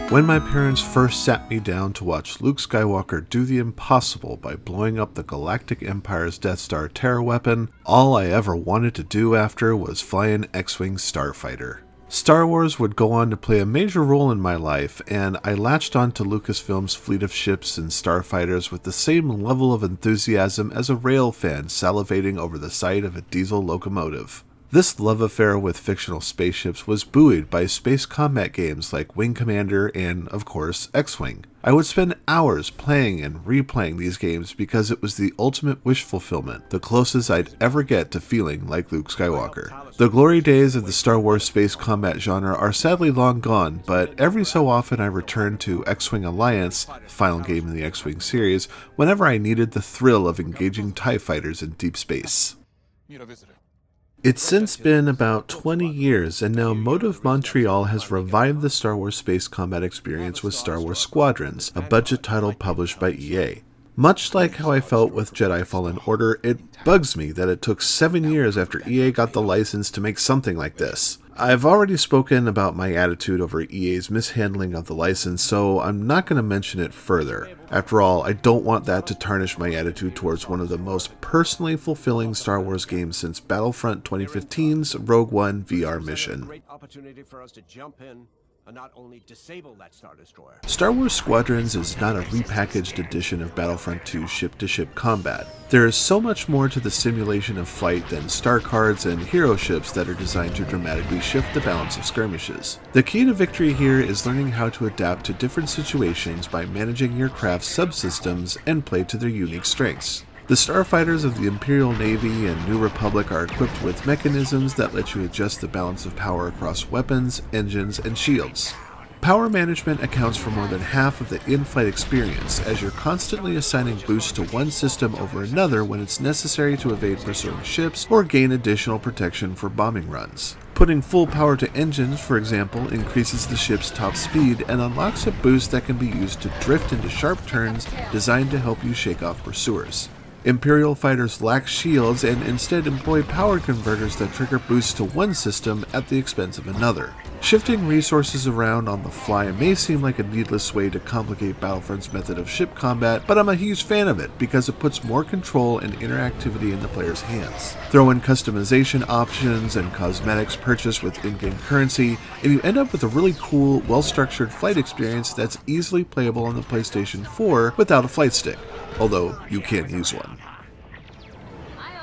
When my parents first sat me down to watch Luke Skywalker do the impossible by blowing up the Galactic Empire's Death Star terror weapon, all I ever wanted to do after was fly an X-Wing starfighter. Star Wars would go on to play a major role in my life, and I latched on to Lucasfilm's fleet of ships and starfighters with the same level of enthusiasm as a rail fan salivating over the sight of a diesel locomotive. This love affair with fictional spaceships was buoyed by space combat games like Wing Commander and, of course, X-Wing. I would spend hours playing and replaying these games because it was the ultimate wish fulfillment, the closest I'd ever get to feeling like Luke Skywalker. The glory days of the Star Wars space combat genre are sadly long gone, but every so often I return to X-Wing Alliance, the final game in the X-Wing series, whenever I needed the thrill of engaging TIE fighters in deep space. It's since been about 20 years, and now Motive Montreal has revived the Star Wars space combat experience with Star Wars Squadrons, a budget title published by EA. Much like how I felt with Jedi Fallen Order, it bugs me that it took 7 years after EA got the license to make something like this. I've already spoken about my attitude over EA's mishandling of the license, so I'm not going to mention it further. After all, I don't want that to tarnish my attitude towards one of the most personally fulfilling Star Wars games since Battlefront 2015's Rogue One VR mission. Star Wars Squadrons is not a repackaged edition of Battlefront 2 ship-to-ship combat. There is so much more to the simulation of flight than star cards and hero ships that are designed to dramatically shift the balance of skirmishes. The key to victory here is learning how to adapt to different situations by managing your craft's subsystems and play to their unique strengths. The starfighters of the Imperial Navy and New Republic are equipped with mechanisms that let you adjust the balance of power across weapons, engines, and shields. Power management accounts for more than half of the in-flight experience, as you're constantly assigning boosts to one system over another when it's necessary to evade pursuing ships or gain additional protection for bombing runs. Putting full power to engines, for example, increases the ship's top speed and unlocks a boost that can be used to drift into sharp turns designed to help you shake off pursuers. Imperial fighters lack shields and instead employ power converters that trigger boosts to one system at the expense of another. Shifting resources around on the fly may seem like a needless way to complicate Battlefront's method of ship combat, but I'm a huge fan of it because it puts more control and interactivity in the player's hands. Throw in customization options and cosmetics purchased with in-game currency, and you end up with a really cool, well-structured flight experience that's easily playable on the PlayStation 4 without a flight stick, although you can use one.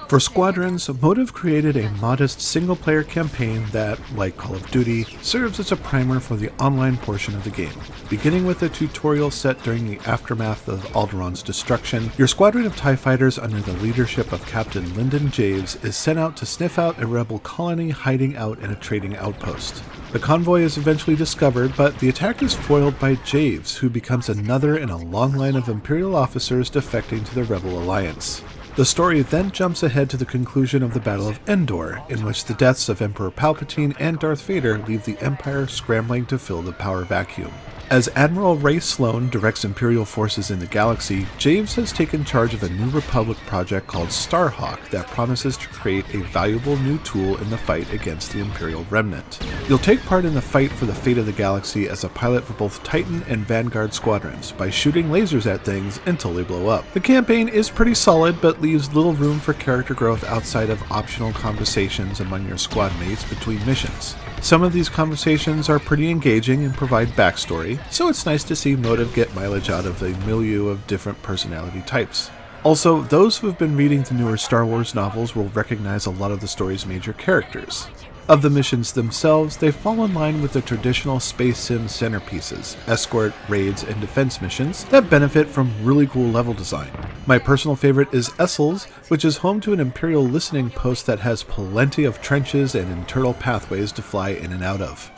For Squadrons, Motive created a modest single-player campaign that, like Call of Duty, serves as a primer for the online portion of the game. Beginning with a tutorial set during the aftermath of Alderaan's destruction, your squadron of TIE fighters under the leadership of Captain Lyndon Javes is sent out to sniff out a rebel colony hiding out in a trading outpost. The convoy is eventually discovered, but the attack is foiled by Javes, who becomes another in a long line of Imperial officers defecting to the Rebel Alliance. The story then jumps ahead to the conclusion of the Battle of Endor, in which the deaths of Emperor Palpatine and Darth Vader leave the Empire scrambling to fill the power vacuum. As Admiral Ray Sloan directs Imperial forces in the galaxy, Javes has taken charge of a New Republic project called Starhawk that promises to create a valuable new tool in the fight against the Imperial Remnant. You'll take part in the fight for the fate of the galaxy as a pilot for both Titan and Vanguard squadrons by shooting lasers at things until they blow up. The campaign is pretty solid, but leaves little room for character growth outside of optional conversations among your squad mates between missions. Some of these conversations are pretty engaging and provide backstory, so it's nice to see Motive get mileage out of a milieu of different personality types. Also, those who have been reading the newer Star Wars novels will recognize a lot of the story's major characters. Of the missions themselves, they fall in line with the traditional space sim centerpieces, escort, raids, and defense missions that benefit from really cool level design. My personal favorite is Essel's, which is home to an Imperial listening post that has plenty of trenches and internal pathways to fly in and out of.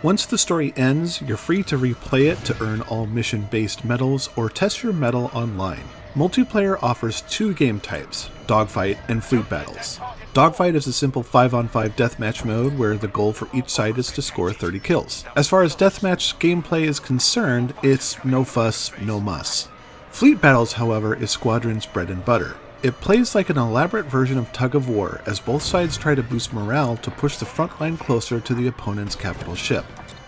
Once the story ends, you're free to replay it to earn all mission-based medals or test your mettle online. Multiplayer offers two game types, dogfight and fleet battles. Dogfight is a simple 5-on-5 deathmatch mode where the goal for each side is to score 30 kills. As far as deathmatch gameplay is concerned, it's no fuss, no muss. Fleet battles, however, is Squadron's bread and butter. It plays like an elaborate version of tug of war as both sides try to boost morale to push the front line closer to the opponent's capital ship.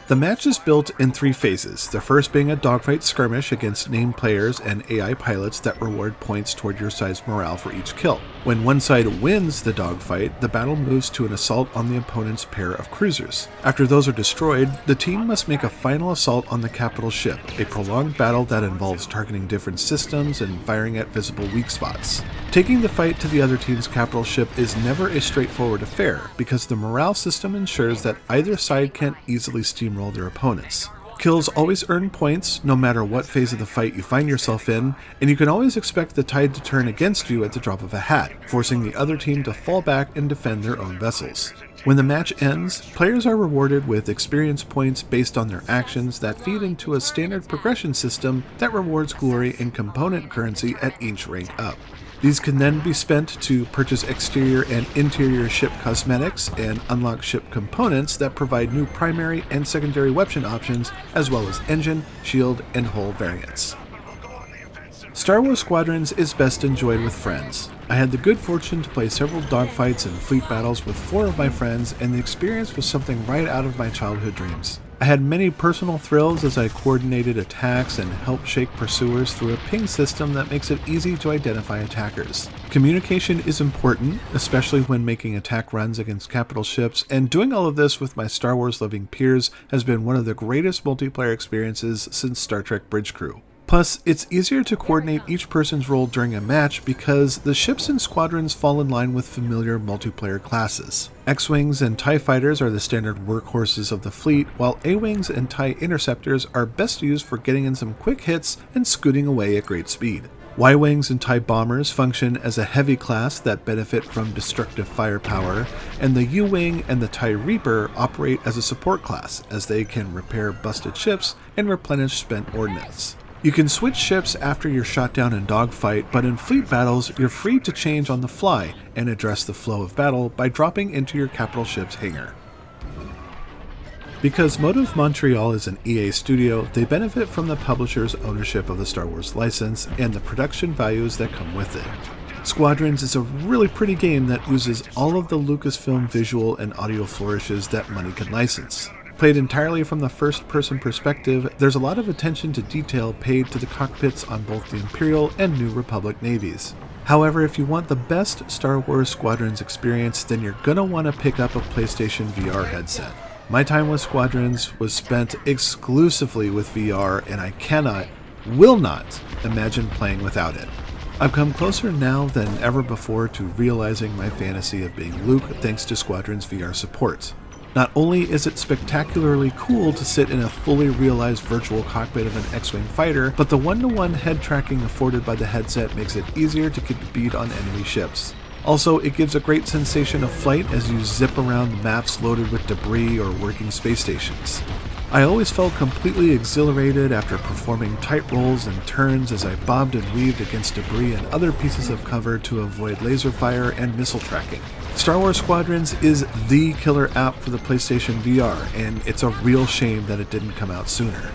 The match is built in 3 phases, the first being a dogfight skirmish against named players and AI pilots that reward points toward your side's morale for each kill. When one side wins the dogfight, the battle moves to an assault on the opponent's pair of cruisers. After those are destroyed, the team must make a final assault on the capital ship, a prolonged battle that involves targeting different systems and firing at visible weak spots. Taking the fight to the other team's capital ship is never a straightforward affair, because the morale system ensures that either side can't easily steamroll their opponents. Kills always earn points, no matter what phase of the fight you find yourself in, and you can always expect the tide to turn against you at the drop of a hat, forcing the other team to fall back and defend their own vessels. When the match ends, players are rewarded with experience points based on their actions that feed into a standard progression system that rewards glory and component currency at each rank up. These can then be spent to purchase exterior and interior ship cosmetics and unlock ship components that provide new primary and secondary weapon options, as well as engine, shield, and hull variants. Star Wars Squadrons is best enjoyed with friends. I had the good fortune to play several dogfights and fleet battles with 4 of my friends, and the experience was something right out of my childhood dreams. I had many personal thrills as I coordinated attacks and helped shake pursuers through a ping system that makes it easy to identify attackers. Communication is important, especially when making attack runs against capital ships, and doing all of this with my Star Wars loving peers has been one of the greatest multiplayer experiences since Star Trek Bridge Crew. Plus, it's easier to coordinate each person's role during a match because the ships and squadrons fall in line with familiar multiplayer classes. X-Wings and TIE Fighters are the standard workhorses of the fleet, while A-Wings and TIE Interceptors are best used for getting in some quick hits and scooting away at great speed. Y-Wings and TIE Bombers function as a heavy class that benefit from destructive firepower, and the U-Wing and the TIE Reaper operate as a support class, as they can repair busted ships and replenish spent ordnance. You can switch ships after you're shot down in dogfight, but in fleet battles, you're free to change on the fly and address the flow of battle by dropping into your capital ship's hangar. Because Motive Montreal is an EA studio, they benefit from the publisher's ownership of the Star Wars license and the production values that come with it. Squadrons is a really pretty game that uses all of the Lucasfilm visual and audio flourishes that money can license. Played entirely from the first-person perspective, there's a lot of attention to detail paid to the cockpits on both the Imperial and New Republic navies. However, if you want the best Star Wars Squadrons experience, then you're gonna want to pick up a PlayStation VR headset. My time with Squadrons was spent exclusively with VR, and I will not imagine playing without it. I've come closer now than ever before to realizing my fantasy of being Luke thanks to Squadrons VR support. Not only is it spectacularly cool to sit in a fully realized virtual cockpit of an X-Wing fighter, but the one-to-one head tracking afforded by the headset makes it easier to keep a bead on enemy ships. Also, it gives a great sensation of flight as you zip around maps loaded with debris or working space stations. I always felt completely exhilarated after performing tight rolls and turns as I bobbed and weaved against debris and other pieces of cover to avoid laser fire and missile tracking. Star Wars Squadrons is the killer app for the PlayStation VR, and it's a real shame that it didn't come out sooner.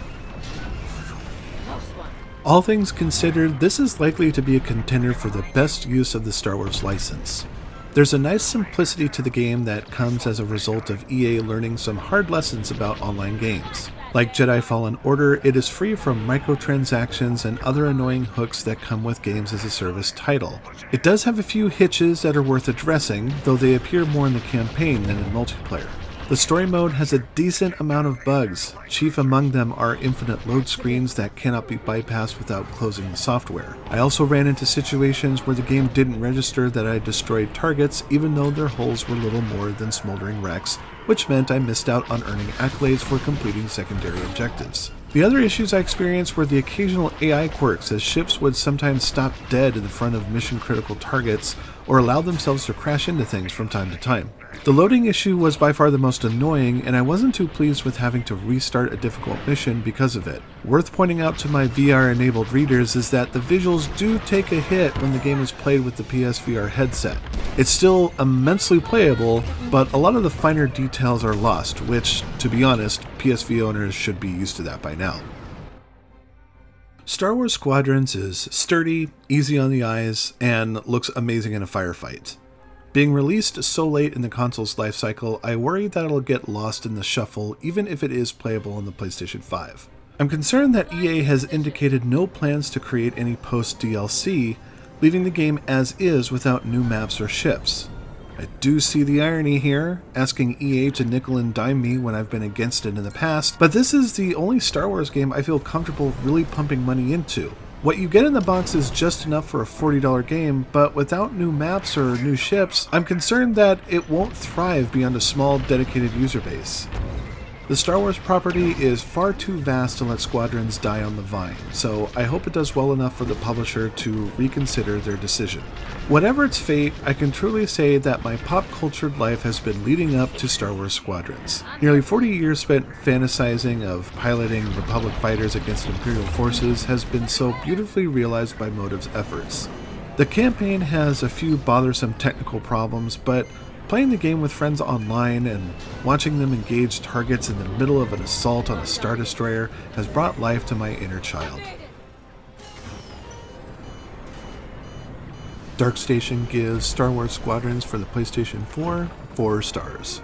All things considered, this is likely to be a contender for the best use of the Star Wars license. There's a nice simplicity to the game that comes as a result of EA learning some hard lessons about online games. Like Jedi Fallen Order, it is free from microtransactions and other annoying hooks that come with games as a service title. It does have a few hitches that are worth addressing, though they appear more in the campaign than in multiplayer. The story mode has a decent amount of bugs. Chief among them are infinite load screens that cannot be bypassed without closing the software. I also ran into situations where the game didn't register that I destroyed targets even though their hulls were little more than smoldering wrecks, which meant I missed out on earning accolades for completing secondary objectives. The other issues I experienced were the occasional AI quirks, as ships would sometimes stop dead in front of mission-critical targets or allow themselves to crash into things from time to time. The loading issue was by far the most annoying, and I wasn't too pleased with having to restart a difficult mission because of it. Worth pointing out to my VR-enabled readers is that the visuals do take a hit when the game is played with the PSVR headset. It's still immensely playable, but a lot of the finer details are lost, which, to be honest, PSV owners should be used to that by now. Star Wars Squadrons is sturdy, easy on the eyes, and looks amazing in a firefight. Being released so late in the console's lifecycle, I worry that it'll get lost in the shuffle even if it is playable on the PlayStation 5. I'm concerned that EA has indicated no plans to create any post-DLC, leaving the game as is without new maps or ships. I do see the irony here, asking EA to nickel and dime me when I've been against it in the past, but this is the only Star Wars game I feel comfortable really pumping money into. What you get in the box is just enough for a $40 game, but without new maps or new ships, I'm concerned that it won't thrive beyond a small, dedicated user base. The Star Wars property is far too vast to let Squadrons die on the vine, so I hope it does well enough for the publisher to reconsider their decision. Whatever its fate, I can truly say that my pop-cultured life has been leading up to Star Wars Squadrons. Nearly 40 years spent fantasizing of piloting Republic fighters against Imperial forces has been so beautifully realized by Motive's efforts. The campaign has a few bothersome technical problems, but playing the game with friends online and watching them engage targets in the middle of an assault on a Star Destroyer has brought life to my inner child. Dark Station gives Star Wars Squadrons for the PlayStation 4 4 stars.